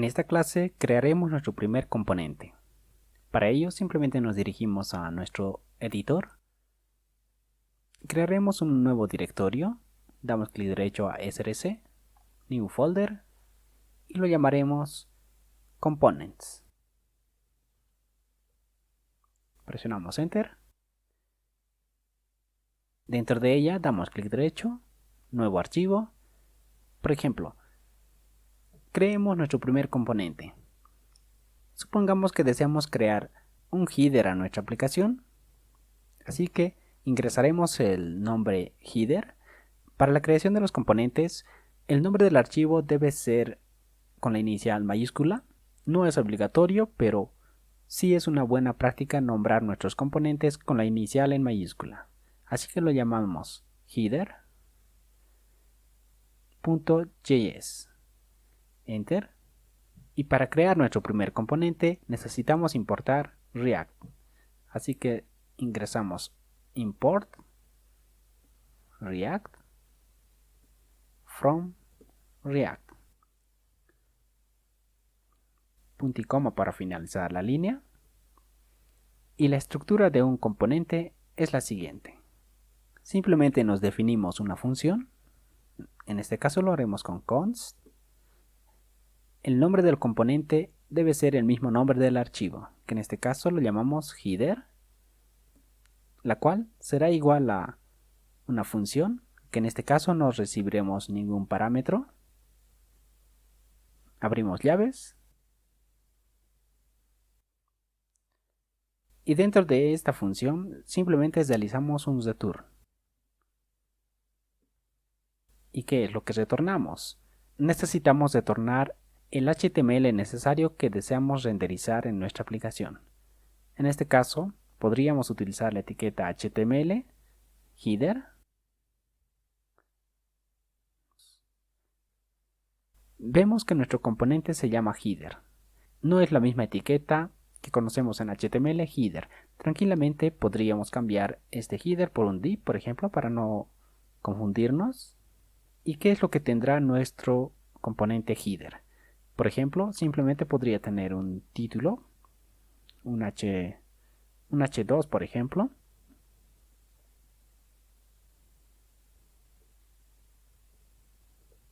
En esta clase crearemos nuestro primer componente. Para ello simplemente nos dirigimos a nuestro editor. Crearemos un nuevo directorio, damos clic derecho a src, New Folder y lo llamaremos Components. Presionamos Enter. Dentro de ella damos clic derecho, Nuevo archivo. Por ejemplo, creemos nuestro primer componente. Supongamos que deseamos crear un header a nuestra aplicación, así que ingresaremos el nombre header. Para la creación de los componentes, el nombre del archivo debe ser con la inicial mayúscula. No es obligatorio, pero sí es una buena práctica nombrar nuestros componentes con la inicial en mayúscula. Así que lo llamamos header.js. Enter. Y para crear nuestro primer componente necesitamos importar React. Así que ingresamos import React from React. Punto y coma para finalizar la línea. Y la estructura de un componente es la siguiente. Simplemente nos definimos una función. En este caso lo haremos con const. El nombre del componente debe ser el mismo nombre del archivo, que en este caso lo llamamos header, la cual será igual a una función, que en este caso no recibiremos ningún parámetro. Abrimos llaves. Y dentro de esta función simplemente realizamos un return. ¿Y qué es lo que retornamos? Necesitamos retornar el HTML necesario que deseamos renderizar en nuestra aplicación. En este caso, podríamos utilizar la etiqueta HTML, header. Vemos que nuestro componente se llama header. No es la misma etiqueta que conocemos en HTML, header. Tranquilamente podríamos cambiar este header por un div, por ejemplo, para no confundirnos. ¿Y qué es lo que tendrá nuestro componente header? Por ejemplo, simplemente podría tener un título, un H2 por ejemplo.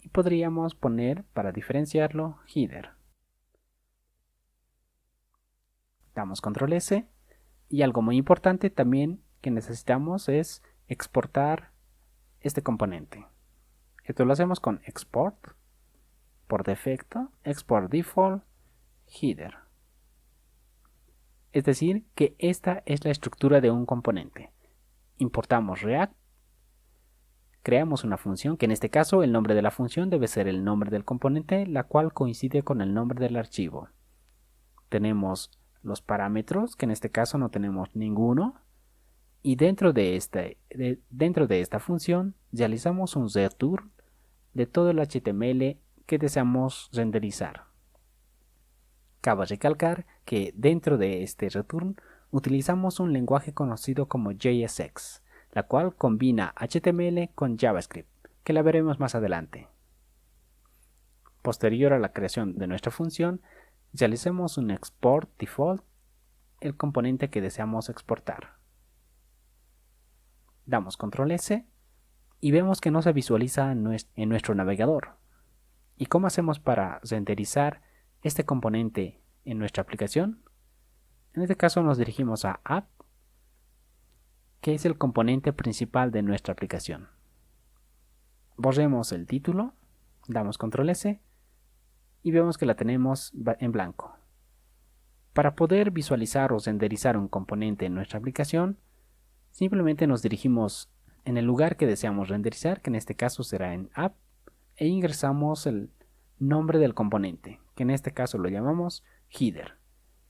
Y podríamos poner, para diferenciarlo, header. Damos control S. Y algo muy importante también que necesitamos es exportar este componente. Esto lo hacemos con export, por defecto, export default, header. Es decir, que esta es la estructura de un componente. Importamos React, creamos una función, que en este caso el nombre de la función debe ser el nombre del componente, la cual coincide con el nombre del archivo. Tenemos los parámetros, que en este caso no tenemos ninguno. Y dentro de esta función realizamos un return de todo el HTML que deseamos renderizar. Cabe recalcar que dentro de este return utilizamos un lenguaje conocido como JSX, la cual combina HTML con JavaScript, que la veremos más adelante. Posterior a la creación de nuestra función, realicemos un export default, el componente que deseamos exportar. Damos control S y vemos que no se visualiza en nuestro navegador. ¿Y cómo hacemos para renderizar este componente en nuestra aplicación? En este caso nos dirigimos a App, que es el componente principal de nuestra aplicación. Borremos el título, damos control S y vemos que la tenemos en blanco. Para poder visualizar o renderizar un componente en nuestra aplicación, simplemente nos dirigimos en el lugar que deseamos renderizar, que en este caso será en App, e ingresamos el nombre del componente, que en este caso lo llamamos header,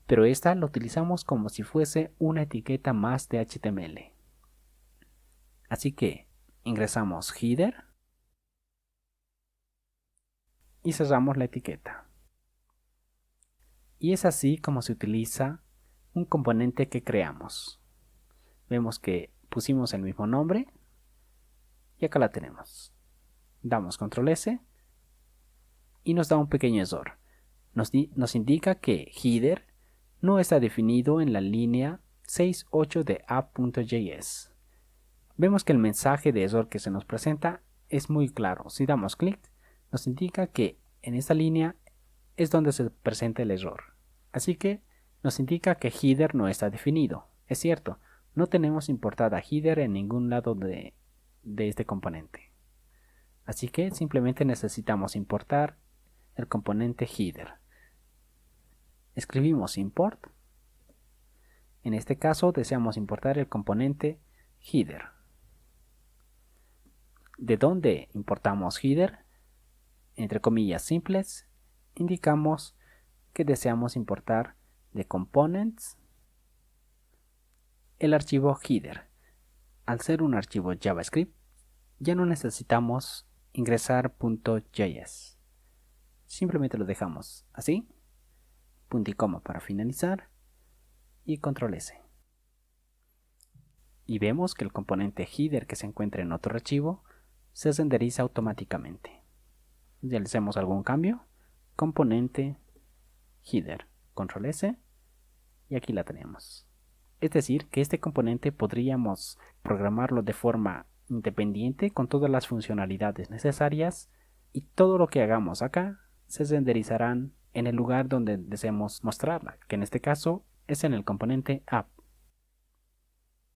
pero esta lo utilizamos como si fuese una etiqueta más de HTML. Así que ingresamos header y cerramos la etiqueta. Y es así como se utiliza un componente que creamos. Vemos que pusimos el mismo nombre y acá la tenemos. Damos control S y nos da un pequeño error. nos indica que header no está definido en la línea 6.8 de app.js. Vemos que el mensaje de error que se nos presenta es muy claro. Si damos clic, nos indica que en esta línea es donde se presenta el error. Así que nos indica que header no está definido. Es cierto, no tenemos importada header en ningún lado de este componente. Así que simplemente necesitamos importar el componente header. Escribimos import. En este caso deseamos importar el componente header. ¿De dónde importamos header? Entre comillas simples, indicamos que deseamos importar de components el archivo header. Al ser un archivo JavaScript, ya no necesitamos ingresar .js. Simplemente lo dejamos así, punto y coma para finalizar y control S. Y vemos que el componente header que se encuentra en otro archivo se renderiza automáticamente. Realicemos algún cambio, componente header, control S, y aquí la tenemos. Es decir, que este componente podríamos programarlo de forma independiente con todas las funcionalidades necesarias, y todo lo que hagamos acá se renderizarán en el lugar donde deseemos mostrarla, que en este caso es en el componente app.